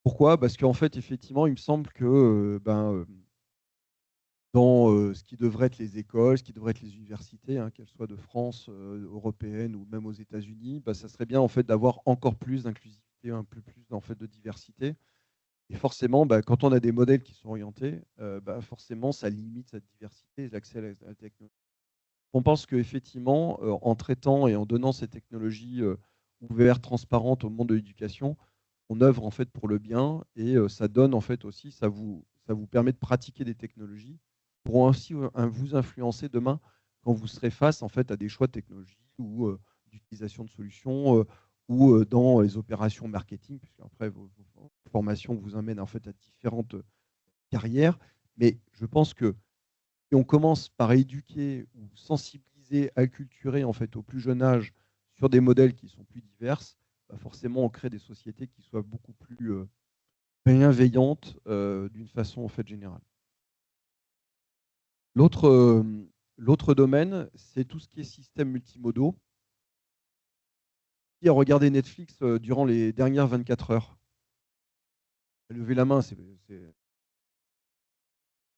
Pourquoi? Parce qu'en fait, effectivement, il me semble que dans ce qui devrait être les écoles, ce qui devrait être les universités, hein, qu'elles soient de France, européennes ou même aux États-Unis, bah, ça serait bien en fait d'avoir encore plus d'inclusivité, un peu plus en fait, de diversité. Et forcément, bah, quand on a des modèles qui sont orientés, bah, forcément, ça limite cette diversité et l'accès à la technologie. On pense qu'effectivement, en traitant et en donnant ces technologies ouvertes, transparentes au monde de l'éducation, on œuvre en fait pour le bien et ça donne en fait aussi, ça vous permet de pratiquer des technologies pour aussi vous influencer demain quand vous serez face en fait à des choix de technologie ou d'utilisation de solutions ou dans les opérations marketing, puisque après vos formations vous amènent en fait à différentes carrières. Mais je pense que si on commence par éduquer ou sensibiliser, acculturer en fait au plus jeune âge sur des modèles qui sont plus divers, bah forcément on crée des sociétés qui soient beaucoup plus bienveillantes d'une façon en fait générale. L'autre domaine, c'est tout ce qui est système multimodaux. Qui a regardé Netflix durant les dernières 24 heures? Levez la main.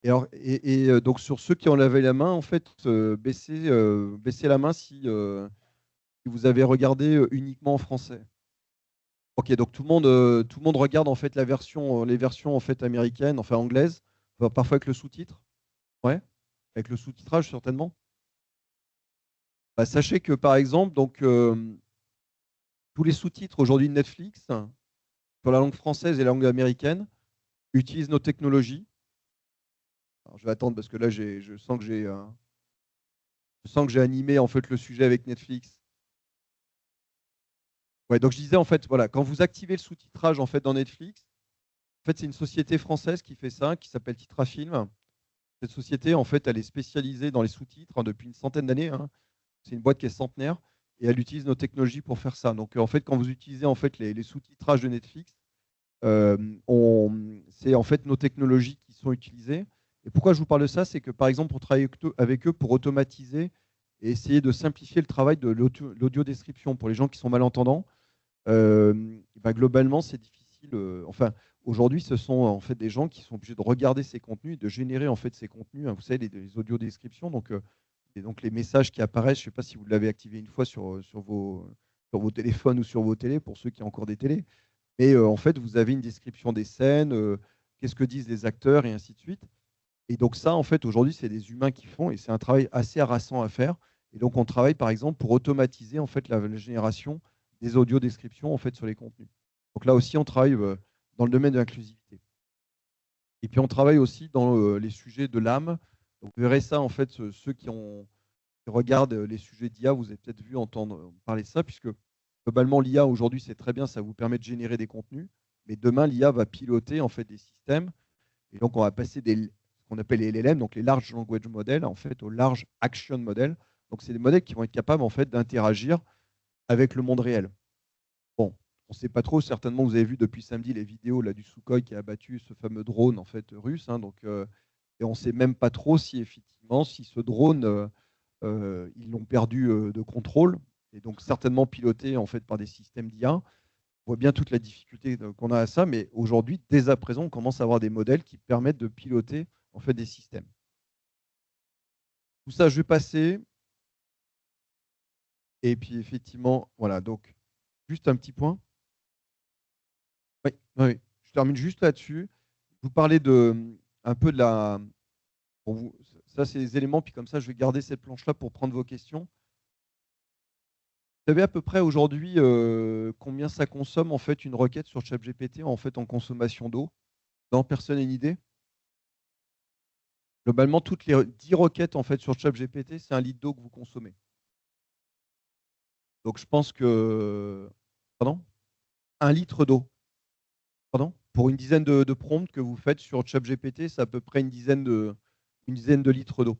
Donc sur ceux qui ont levé la main, en fait, baissez la main si vous avez regardé uniquement en français. Ok, donc tout le monde regarde en fait les versions en fait américaines, enfin anglaises, parfois avec le sous-titre. Ouais, avec le sous-titrage certainement. Bah, sachez que par exemple, donc tous les sous-titres aujourd'hui de Netflix sur la langue française et la langue américaine utilisent nos technologies. Alors, je vais attendre parce que là, je sens que j'ai animé en fait le sujet avec Netflix. Ouais, donc je disais en fait, voilà, quand vous activez le sous-titrage en fait dans Netflix, en fait c'est une société française qui fait ça, qui s'appelle Titrafilm. Cette société en fait, elle est spécialisée dans les sous-titres depuis une centaine d'années. Hein. C'est une boîte qui est centenaire et elle utilise nos technologies pour faire ça. Donc en fait, quand vous utilisez en fait les sous-titrages de Netflix, c'est en fait nos technologies qui sont utilisées. Et pourquoi je vous parle de ça, c'est que par exemple, on travaille avec eux pour automatiser et essayer de simplifier le travail de l'audio-description pour les gens qui sont malentendants. Globalement, c'est difficile. Enfin, aujourd'hui, ce sont en fait des gens qui sont obligés de regarder ces contenus, de générer en fait ces contenus. Hein, vous savez, les audio-descriptions, et donc les messages qui apparaissent. Je ne sais pas si vous l'avez activé une fois sur vos téléphones ou sur vos télés, pour ceux qui ont encore des télés. Mais en fait, vous avez une description des scènes, qu'est-ce que disent les acteurs et ainsi de suite. Et donc ça, en fait, aujourd'hui, c'est des humains qui font et c'est un travail assez harassant à faire. Et donc, on travaille, par exemple, pour automatiser en fait la génération des audio-descriptions en fait sur les contenus. Donc là aussi, on travaille dans le domaine de l'inclusivité. Et puis, on travaille aussi dans les sujets de l'âme. Vous verrez ça, en fait, ceux qui regardent les sujets d'IA, vous avez peut-être vu entendre parler de ça, puisque globalement, l'IA aujourd'hui, c'est très bien, ça vous permet de générer des contenus. Mais demain, l'IA va piloter en fait des systèmes. Et donc, on va passer ce qu'on appelle les LLM, donc les Large Language Models, en fait, aux Large Action Models. Donc, c'est des modèles qui vont être capables en fait d'interagir avec le monde réel. Bon, on ne sait pas trop. Certainement, vous avez vu depuis samedi les vidéos là, du Sukhoi qui a abattu ce fameux drone en fait russe. Hein, et on ne sait même pas trop si effectivement, si ce drone, ils l'ont perdu de contrôle, et donc certainement piloté en fait par des systèmes d'IA. On voit bien toute la difficulté qu'on a à ça, mais aujourd'hui, dès à présent, on commence à avoir des modèles qui permettent de piloter en fait des systèmes. Tout ça, je vais passer. Et puis effectivement, voilà, donc juste un petit point. Oui, oui, je termine juste là-dessus. Vous parlez un peu de la. Ça, c'est les éléments, puis comme ça, je vais garder cette planche-là pour prendre vos questions. Vous savez à peu près aujourd'hui combien ça consomme en fait une requête sur ChatGPT en fait en consommation d'eau? Non, personne n'a une idée? Globalement, toutes les 10 requêtes en fait sur ChatGPT, c'est 1 litre d'eau que vous consommez. Donc je pense que. Pardon? 1 litre d'eau. Pardon? Pour une dizaine de prompts que vous faites sur ChatGPT, c'est à peu près une dizaine de litres d'eau.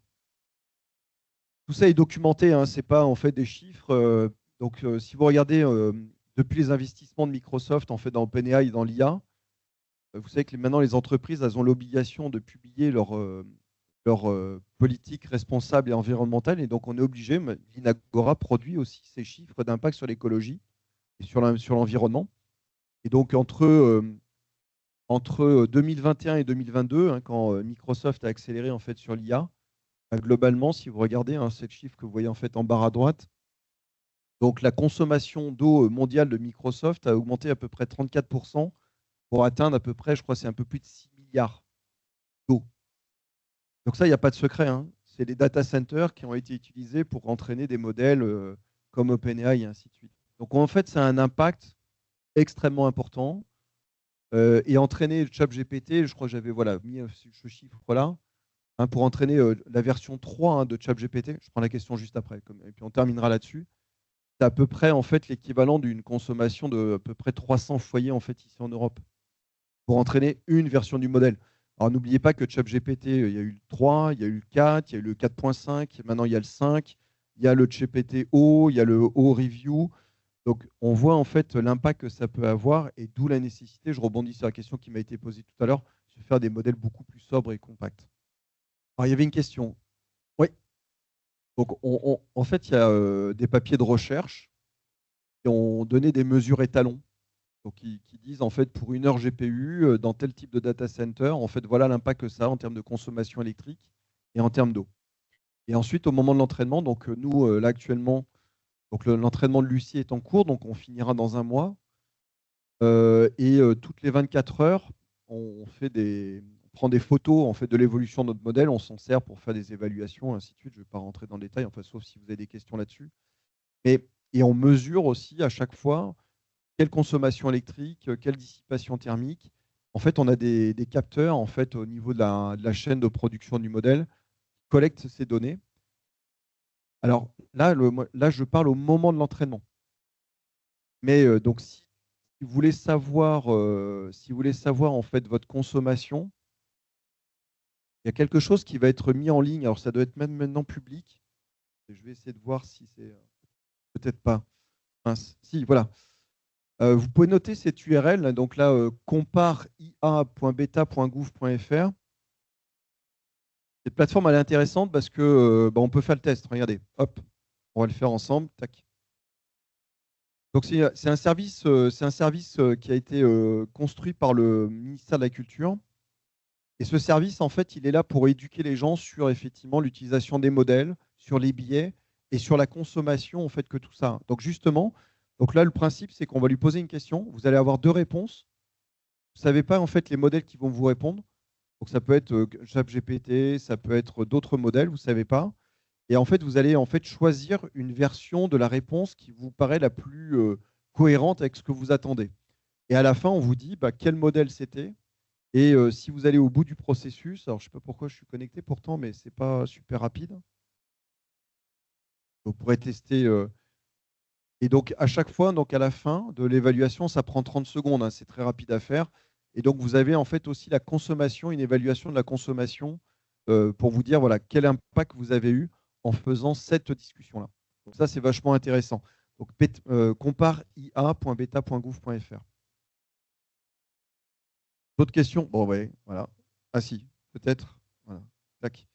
Tout ça est documenté, hein, ce n'est pas en fait des chiffres. Donc si vous regardez depuis les investissements de Microsoft en fait dans OpenAI et dans l'IA, vous savez que maintenant les entreprises elles ont l'obligation de publier leur politique responsable et environnementale, et donc on est obligé, l'Inagora produit aussi ces chiffres d'impact sur l'écologie et sur l'environnement. Et donc entre 2021 et 2022, hein, quand Microsoft a accéléré en fait sur l'IA, globalement, si vous regardez hein, ce chiffre que vous voyez en fait en barre à droite, donc la consommation d'eau mondiale de Microsoft a augmenté à peu près 34% pour atteindre à peu près, je crois, c'est un peu plus de 6 milliards d'eau. Donc ça, il n'y a pas de secret. Hein. C'est les data centers qui ont été utilisés pour entraîner des modèles comme OpenAI et ainsi de suite. Donc en fait, ça a un impact extrêmement important. Et entraîner ChatGPT, je crois que j'avais mis ce chiffre-là, hein, pour entraîner la version 3 hein, de ChatGPT. Je prends la question juste après, et puis on terminera là-dessus. c'est à peu près en fait l'équivalent d'une consommation de à peu près 300 foyers en fait ici en Europe pour entraîner une version du modèle. Alors n'oubliez pas que ChatGPT, il y a eu le 3, il y a eu le 4, il y a eu le 4.5, maintenant il y a le 5, il y a le GPT-O, il y a le O-Review. Donc on voit en fait l'impact que ça peut avoir et d'où la nécessité, je rebondis sur la question qui m'a été posée tout à l'heure, de faire des modèles beaucoup plus sobres et compacts. Alors il y avait une question. Oui. Donc en fait, il y a des papiers de recherche qui ont donné des mesures étalons. Donc, qui disent en fait pour une heure GPU dans tel type de data center, en fait voilà l'impact que ça a en termes de consommation électrique et en termes d'eau. Et ensuite au moment de l'entraînement, donc nous là actuellement, donc l'entraînement de Lucie est en cours, donc on finira dans un mois. Toutes les 24 heures, on prend des photos en fait de l'évolution de notre modèle, on s'en sert pour faire des évaluations, ainsi de suite. Je ne vais pas rentrer dans le détail, enfin, sauf si vous avez des questions là-dessus. Et on mesure aussi à chaque fois quelle consommation électrique, quelle dissipation thermique. En fait, on a des capteurs en fait, au niveau de la chaîne de production du modèle qui collectent ces données. Alors là, je parle au moment de l'entraînement. Mais donc, si vous voulez savoir, en fait votre consommation, il y a quelque chose qui va être mis en ligne. Alors, ça doit être même maintenant public. Je vais essayer de voir si c'est peut-être pas. Mince. Si, voilà. Vous pouvez noter cette URL, donc là, compareia.beta.gouv.fr. Cette plateforme, elle est intéressante parce que on peut faire le test. Regardez, hop, on va le faire ensemble. Tac. Donc c'est un service, qui a été construit par le ministère de la Culture. Et ce service, en fait, il est là pour éduquer les gens sur effectivement l'utilisation des modèles, sur les biais et sur la consommation, en fait, que tout ça. Donc justement, donc là, le principe, c'est qu'on va lui poser une question. Vous allez avoir deux réponses. Vous ne savez pas, en fait, les modèles qui vont vous répondre. Donc ça peut être ChatGPT, ça peut être d'autres modèles, vous ne savez pas. Et en fait, vous allez en fait choisir une version de la réponse qui vous paraît la plus cohérente avec ce que vous attendez. Et à la fin, on vous dit quel modèle c'était. Et si vous allez au bout du processus, alors je ne sais pas pourquoi je suis connecté pourtant, mais ce n'est pas super rapide. Vous pourrez tester. Et donc à chaque fois, donc à la fin de l'évaluation, ça prend 30 secondes, hein, c'est très rapide à faire. Et donc vous avez en fait aussi la consommation, une évaluation de la consommation pour vous dire voilà quel impact vous avez eu en faisant cette discussion-là. Donc ça, c'est vachement intéressant. Donc compareia.beta.gouv.fr. D'autres questions? Bon, ouais, voilà. Ah si, peut-être. Voilà. Tac.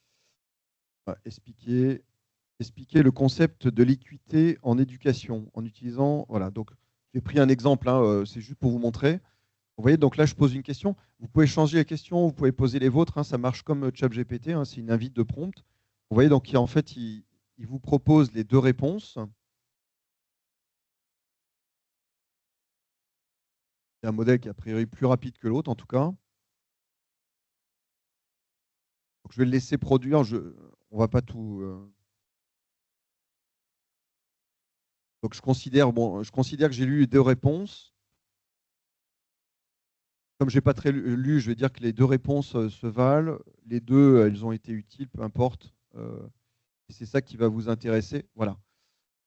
Voilà. Expliquer le concept de l'équité en éducation en utilisant. Voilà. Donc, j'ai pris un exemple, hein, c'est juste pour vous montrer. Vous voyez, donc là, je pose une question. Vous pouvez changer les questions, vous pouvez poser les vôtres. Hein, ça marche comme ChatGPT, hein, c'est une invite de prompt. Vous voyez, donc en fait, il vous propose les deux réponses. C'est un modèle qui est a priori plus rapide que l'autre, en tout cas. Donc, je vais le laisser produire. On ne va pas tout. Donc, je considère que j'ai lu les deux réponses. Comme je n'ai pas très lu, je vais dire que les deux réponses se valent. Les deux, elles ont été utiles, peu importe. C'est ça qui va vous intéresser. Voilà.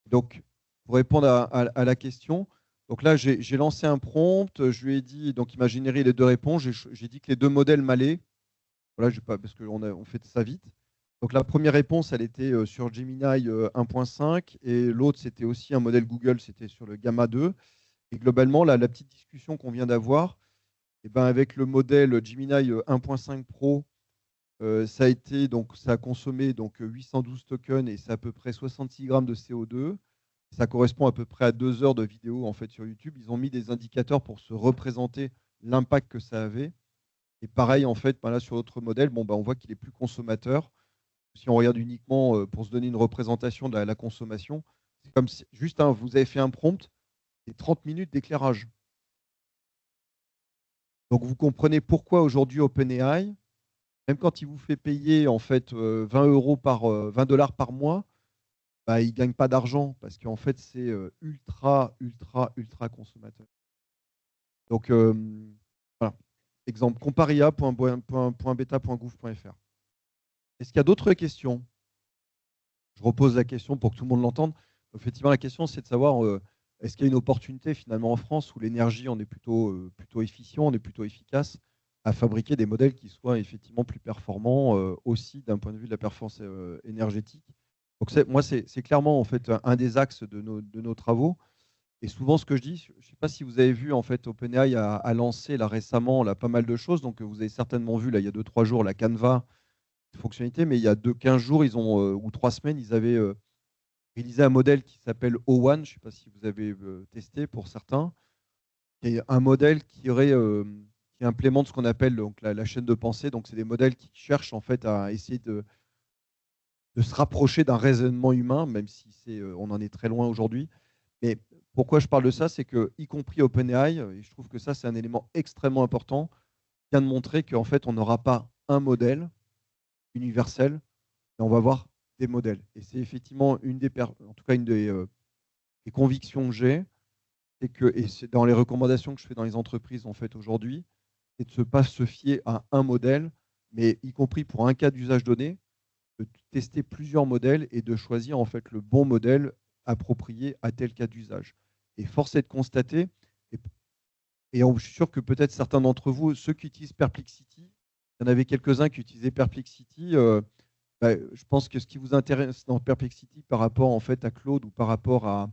Donc, pour répondre à la question, donc là, j'ai lancé un prompt. Je lui ai dit, donc il m'a généré les deux réponses. J'ai dit que les deux modèles m'allaient. Voilà, parce qu'on fait ça vite. Donc la première réponse, elle était sur Gemini 1.5 et l'autre, c'était aussi un modèle Google, c'était sur le Gamma 2. Et globalement, la petite discussion qu'on vient d'avoir, eh ben, avec le modèle Gemini 1.5 Pro, ça a consommé donc 812 tokens et c'est à peu près 66 grammes de CO2. Ça correspond à peu près à 2 heures de vidéo en fait sur YouTube. Ils ont mis des indicateurs pour se représenter l'impact que ça avait. Et pareil, en fait, là, sur l'autre modèle, on voit qu'il est plus consommateur. Si on regarde uniquement pour se donner une représentation de la consommation, c'est comme si, juste, hein, vous avez fait un prompt et 30 minutes d'éclairage. Donc vous comprenez pourquoi aujourd'hui OpenAI, même quand il vous fait payer en fait 20 dollars par mois, il ne gagne pas d'argent parce qu'en fait c'est ultra, ultra, ultra consommateur. Donc voilà. Exemple, comparia.beta.gouv.fr. Est-ce qu'il y a d'autres questions? Je repose la question pour que tout le monde l'entende. effectivement, la question, c'est de savoir est-ce qu'il y a une opportunité finalement en France où l'énergie, on est plutôt efficient, on est plutôt efficace à fabriquer des modèles qui soient effectivement plus performants aussi d'un point de vue de la performance énergétique. Donc moi, c'est clairement en fait un des axes de nos travaux. Et souvent, ce que je dis, je ne sais pas si vous avez vu, en fait, OpenAI a lancé là récemment là, pas mal de choses. Donc, vous avez certainement vu là, il y a 2-3 jours la Canva fonctionnalité, mais il y a 15 jours, ils ont, ou 3 semaines, ils avaient réalisé un modèle qui s'appelle O1. Je ne sais pas si vous avez testé pour certains. Qui est un modèle qui implémente ce qu'on appelle donc, la chaîne de pensée. Donc, c'est des modèles qui cherchent en fait à essayer de se rapprocher d'un raisonnement humain, même si on en est très loin aujourd'hui. Mais pourquoi je parle de ça, c'est que, y compris OpenAI, et je trouve que ça, c'est un élément extrêmement important, vient de montrer qu'en fait, on n'aura pas un modèle universel, mais on va avoir des modèles. Et c'est effectivement en tout cas une des convictions que j'ai, c'est que, et c'est dans les recommandations que je fais dans les entreprises en fait aujourd'hui, c'est de ne pas se fier à un modèle, mais y compris pour un cas d'usage donné, de tester plusieurs modèles et de choisir en fait le bon modèle approprié à tel cas d'usage. Et force est de constater, et je suis sûr que peut-être certains d'entre vous, ceux qui utilisent Perplexity, il y en avait quelques-uns qui utilisaient Perplexity. Je pense que ce qui vous intéresse dans Perplexity par rapport en fait à Claude ou par rapport à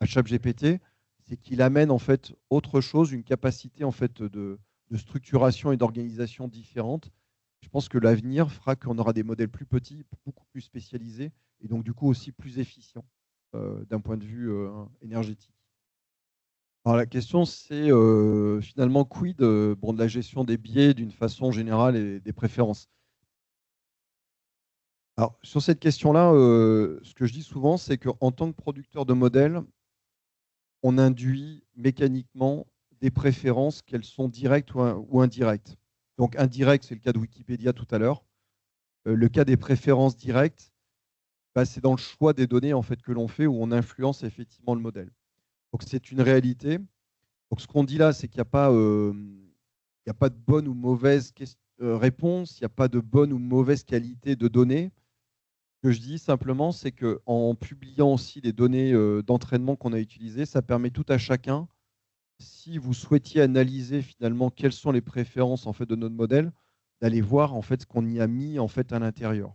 ChatGPT, c'est qu'il amène en fait autre chose, une capacité en fait de structuration et d'organisation différente. Je pense que l'avenir fera qu'on aura des modèles plus petits, beaucoup plus spécialisés et donc du coup aussi plus efficients d'un point de vue énergétique. Alors la question c'est finalement quid de la gestion des biais d'une façon générale et des préférences. Alors sur cette question-là, ce que je dis souvent, c'est qu'en tant que producteur de modèles, on induit mécaniquement des préférences, qu'elles sont directes ou indirectes. Donc indirect, c'est le cas de Wikipédia tout à l'heure. Le cas des préférences directes, c'est dans le choix des données en fait, que l'on fait où on influence effectivement le modèle. Donc c'est une réalité. Donc ce qu'on dit là, c'est qu'il n'y a pas de bonne ou mauvaise réponse, il n'y a pas de bonne ou mauvaise qualité de données. Ce que je dis simplement, c'est qu'en publiant aussi les données d'entraînement qu'on a utilisées, ça permet tout à chacun, si vous souhaitiez analyser finalement quelles sont les préférences en fait, de notre modèle, d'aller voir en fait, ce qu'on y a mis en fait, à l'intérieur.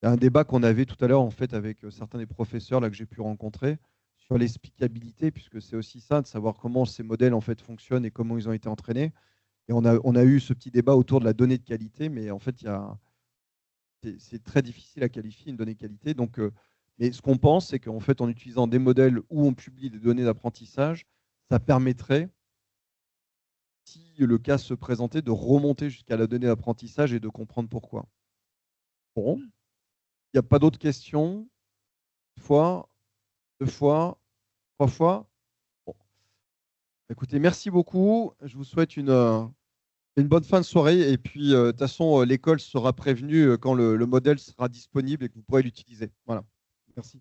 Il y a un débat qu'on avait tout à l'heure en fait, avec certains des professeurs là, que j'ai pu rencontrer sur l'explicabilité, puisque c'est aussi ça, de savoir comment ces modèles en fait, fonctionnent et comment ils ont été entraînés. Et on a eu ce petit débat autour de la donnée de qualité, mais en fait, c'est très difficile à qualifier une donnée de qualité. Donc, mais ce qu'on pense, c'est qu'en fait, en utilisant des modèles où on publie des données d'apprentissage, ça permettrait, si le cas se présentait, de remonter jusqu'à la donnée d'apprentissage et de comprendre pourquoi. Bon, il n'y a pas d'autres questions? Une fois, 2 fois, 3 fois? Bon. Écoutez, merci beaucoup. Je vous souhaite une bonne fin de soirée. Et puis, de toute façon, l'école sera prévenue quand le modèle sera disponible et que vous pourrez l'utiliser. Voilà. Merci.